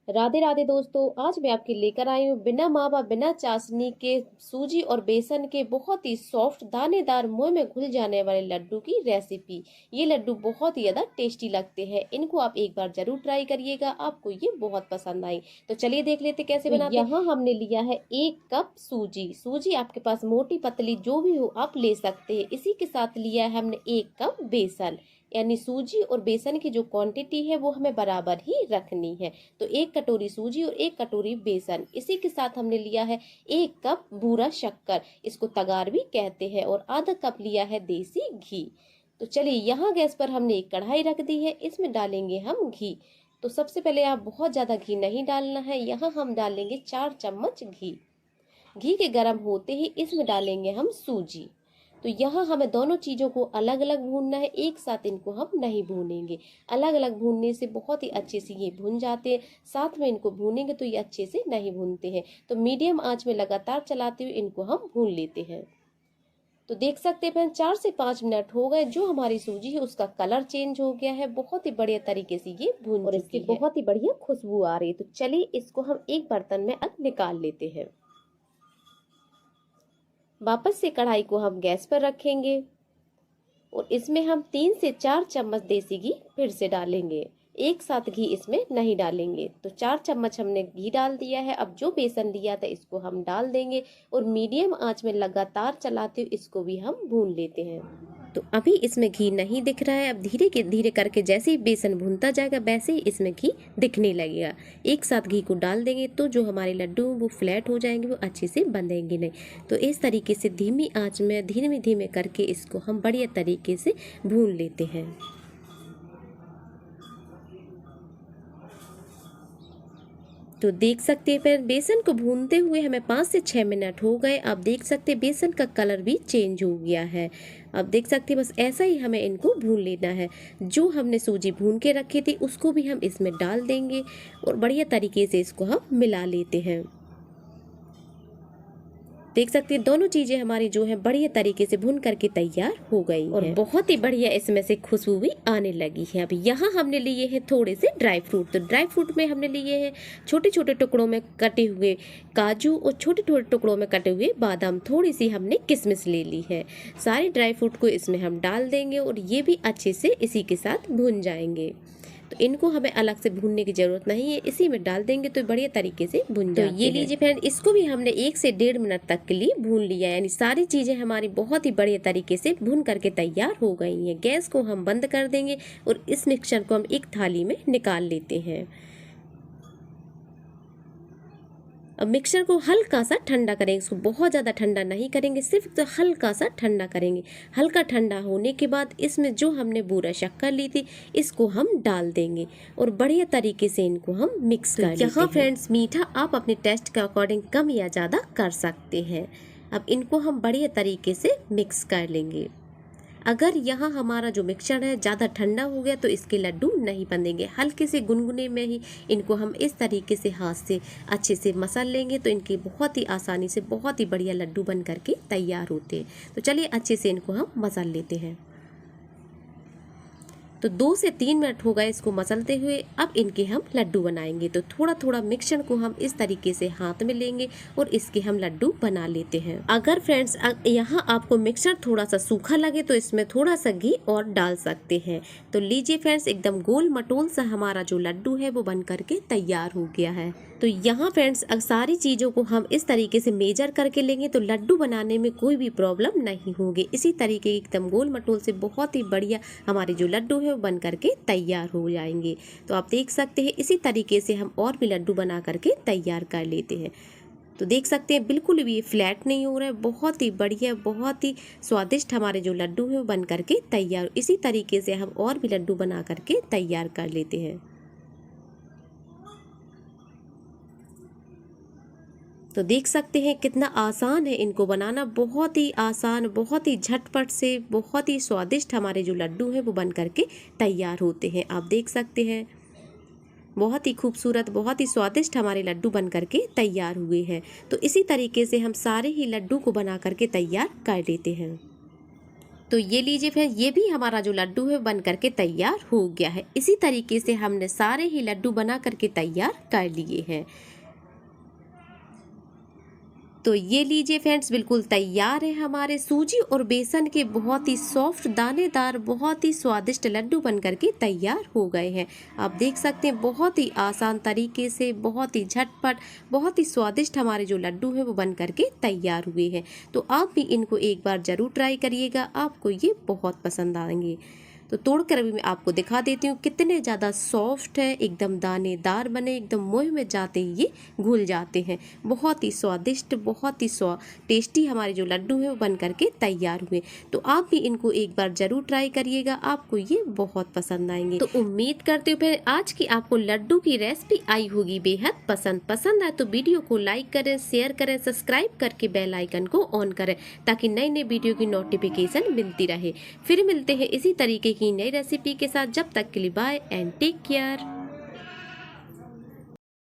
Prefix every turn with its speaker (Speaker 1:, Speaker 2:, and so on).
Speaker 1: राधे राधे दोस्तों, आज मैं आपके लेकर आई हूँ बिना मावा बिना चाशनी के सूजी और बेसन के बहुत ही सॉफ्ट दानेदार मुंह में घुल जाने वाले लड्डू की रेसिपी। ये लड्डू बहुत ही ज्यादा टेस्टी लगते हैं। इनको आप एक बार जरूर ट्राई करिएगा, आपको ये बहुत पसंद आई। तो चलिए देख लेते कैसे बनाते हैं। यहाँ हमने लिया है 1 कप सूजी। सूजी आपके पास मोटी पतली जो भी हो आप ले सकते हैं। इसी के साथ लिया है हमने 1 कप बेसन, यानी सूजी और बेसन की जो क्वांटिटी है वो हमें बराबर ही रखनी है। तो 1 कटोरी सूजी और 1 कटोरी बेसन। इसी के साथ हमने लिया है 1 कप बूरा शक्कर, इसको तगार भी कहते हैं, और आधा कप लिया है देसी घी। तो चलिए, यहाँ गैस पर हमने एक कढ़ाई रख दी है, इसमें डालेंगे हम घी। तो सबसे पहले आप बहुत ज़्यादा घी नहीं डालना है, यहाँ हम डालेंगे 4 चम्मच घी। घी के गर्म होते ही इसमें डालेंगे हम सूजी। तो यहाँ हमें दोनों चीज़ों को अलग अलग भूनना है, एक साथ इनको हम नहीं भूनेंगे। अलग अलग भूनने से बहुत ही अच्छे से ये भून जाते हैं, साथ में इनको भूनेंगे तो ये अच्छे से नहीं भूनते हैं। तो मीडियम आंच में लगातार चलाते हुए इनको हम भून लेते हैं। तो देख सकते हैं 4 से 5 मिनट हो गए। जो हमारी सूजी है उसका कलर चेंज हो गया है, बहुत ही बढ़िया तरीके से ये भून और इसकी बहुत ही बढ़िया खुशबू आ रही है। तो चलिए इसको हम एक बर्तन में अब निकाल लेते हैं। वापस से कढ़ाई को हम गैस पर रखेंगे और इसमें हम 3 से 4 चम्मच देसी घी फिर से डालेंगे। एक साथ घी इसमें नहीं डालेंगे। तो 4 चम्मच हमने घी डाल दिया है। अब जो बेसन लिया था इसको हम डाल देंगे और मीडियम आंच में लगातार चलाते हुए इसको भी हम भून लेते हैं। तो अभी इसमें घी नहीं दिख रहा है। अब धीरे धीरे करके जैसे ही बेसन भूनता जाएगा वैसे ही इसमें घी दिखने लगेगा। एक साथ घी को डाल देंगे तो जो हमारे लड्डू वो फ्लैट हो जाएंगे, वो अच्छे से बंधेंगे नहीं। तो इस तरीके से धीमी आंच में धीमे धीमे करके इसको हम बढ़िया तरीके से भून लेते हैं। तो देख सकते हैं फिर बेसन को भूनते हुए हमें 5 से 6 मिनट हो गए। आप देख सकते हैं बेसन का कलर भी चेंज हो गया है। आप देख सकते हैं बस ऐसा ही हमें इनको भून लेना है। जो हमने सूजी भून के रखी थी उसको भी हम इसमें डाल देंगे और बढ़िया तरीके से इसको हम मिला लेते हैं। देख सकते हैं दोनों चीजें हमारी जो है बढ़िया तरीके से भून करके तैयार हो गई और बहुत ही बढ़िया इसमें से खुशबू भी आने लगी है। अब यहाँ हमने लिए हैं थोड़े से ड्राई फ्रूट। तो ड्राई फ्रूट में हमने लिए हैं छोटे छोटे टुकड़ों में कटे हुए काजू और छोटे छोटे टुकड़ों में कटे हुए बादाम। थोड़ी सी हमने किशमिश ले ली है। सारे ड्राई फ्रूट को इसमें हम डाल देंगे और ये भी अच्छे से इसी के साथ भून जाएंगे। तो इनको हमें अलग से भूनने की जरूरत नहीं है, इसी में डाल देंगे तो बढ़िया तरीके से भून जाते हैं। तो ये लीजिए फ्रेंड, इसको भी हमने 1 से 1.5 मिनट तक के लिए भून लिया है। यानी सारी चीजें हमारी बहुत ही बढ़िया तरीके से भून करके तैयार हो गई हैं। गैस को हम बंद कर देंगे और इस मिक्सचर को हम एक थाली में निकाल लेते हैं। अब मिक्सचर को हल्का सा ठंडा करेंगे। इसको बहुत ज़्यादा ठंडा नहीं करेंगे, सिर्फ तो हल्का सा ठंडा करेंगे। हल्का ठंडा होने के बाद इसमें जो हमने बूरा शक्कर ली थी इसको हम डाल देंगे और बढ़िया तरीके से इनको हम मिक्स कर लेते हैं। यहाँ फ्रेंड्स मीठा आप अपने टेस्ट के अकॉर्डिंग कम या ज़्यादा कर सकते हैं। अब इनको हम बढ़िया तरीके से मिक्स कर लेंगे। अगर यहाँ हमारा जो मिक्सचर है ज़्यादा ठंडा हो गया तो इसके लड्डू नहीं बनेंगे। हल्के से गुनगुने में ही इनको हम इस तरीके से हाथ से अच्छे से मसल लेंगे तो इनकी बहुत ही आसानी से बहुत ही बढ़िया लड्डू बन करके तैयार होते हैं। तो चलिए अच्छे से इनको हम मसल लेते हैं। तो 2 से 3 मिनट हो गए इसको मसलते हुए। अब इनके हम लड्डू बनाएंगे। तो थोड़ा थोड़ा मिक्सचर को हम इस तरीके से हाथ में लेंगे और इसके हम लड्डू बना लेते हैं। अगर फ्रेंड्स यहाँ आपको मिक्सचर थोड़ा सा सूखा लगे तो इसमें थोड़ा सा घी और डाल सकते हैं। तो लीजिए फ्रेंड्स, एकदम गोल मटोल सा हमारा जो लड्डू है वो बन करके तैयार हो गया है। तो यहाँ फ्रेंड्स सारी चीज़ों को हम इस तरीके से मेजर करके लेंगे तो लड्डू बनाने में कोई भी प्रॉब्लम नहीं होगी। इसी तरीके एकदम गोल मटोल से बहुत ही बढ़िया हमारे जो लड्डू है वो बन करके तैयार हो जाएंगे। तो आप देख सकते हैं इसी तरीके से हम और भी लड्डू बना करके तैयार कर लेते हैं। तो देख सकते हैं बिल्कुल भी फ्लैट नहीं हो रहा है, बहुत ही बढ़िया बहुत ही स्वादिष्ट हमारे जो लड्डू हैं वो बन करके तैयार। इसी तरीके से हम और भी लड्डू बना करके तैयार कर लेते हैं। तो देख सकते हैं कितना आसान है इनको बनाना, बहुत ही आसान, बहुत ही झटपट से बहुत ही स्वादिष्ट हमारे जो लड्डू हैं वो बन करके तैयार होते हैं। आप देख सकते हैं बहुत ही खूबसूरत बहुत ही स्वादिष्ट हमारे लड्डू बन करके तैयार हुए हैं। तो इसी तरीके से हम सारे ही लड्डू को बना करके तैयार कर लेते हैं। तो ये लीजिए फिर ये भी हमारा जो लड्डू है बन करके तैयार हो गया है। इसी तरीके से हमने सारे ही लड्डू बना करके तैयार कर लिए हैं। तो ये लीजिए फ्रेंड्स बिल्कुल तैयार है हमारे सूजी और बेसन के बहुत ही सॉफ्ट दानेदार बहुत ही स्वादिष्ट लड्डू बन करके तैयार हो गए हैं। आप देख सकते हैं बहुत ही आसान तरीके से बहुत ही झटपट बहुत ही स्वादिष्ट हमारे जो लड्डू हैं वो बन करके तैयार हुए हैं। तो आप भी इनको एक बार ज़रूर ट्राई करिएगा, आपको ये बहुत पसंद आएंगे। तो तोड़कर अभी मैं आपको दिखा देती हूँ कितने ज़्यादा सॉफ्ट है, एकदम दानेदार बने, एकदम मुंह में जाते ही ये घुल जाते हैं। बहुत ही स्वादिष्ट बहुत ही टेस्टी हमारे जो लड्डू हैं वो बन करके तैयार हुए। तो आप भी इनको एक बार ज़रूर ट्राई करिएगा, आपको ये बहुत पसंद आएंगे। तो उम्मीद करते हो फिर आज की आपको लड्डू की रेसिपी आई होगी बेहद पसंद आए तो वीडियो को लाइक करें, शेयर करें, सब्सक्राइब करके बेल आइकन को ऑन करें ताकि नई नई वीडियो की नोटिफिकेशन मिलती रहे। फिर मिलते हैं इसी तरीके की नई रेसिपी के साथ, जब तक के लिए बाय एंड टेक केयर।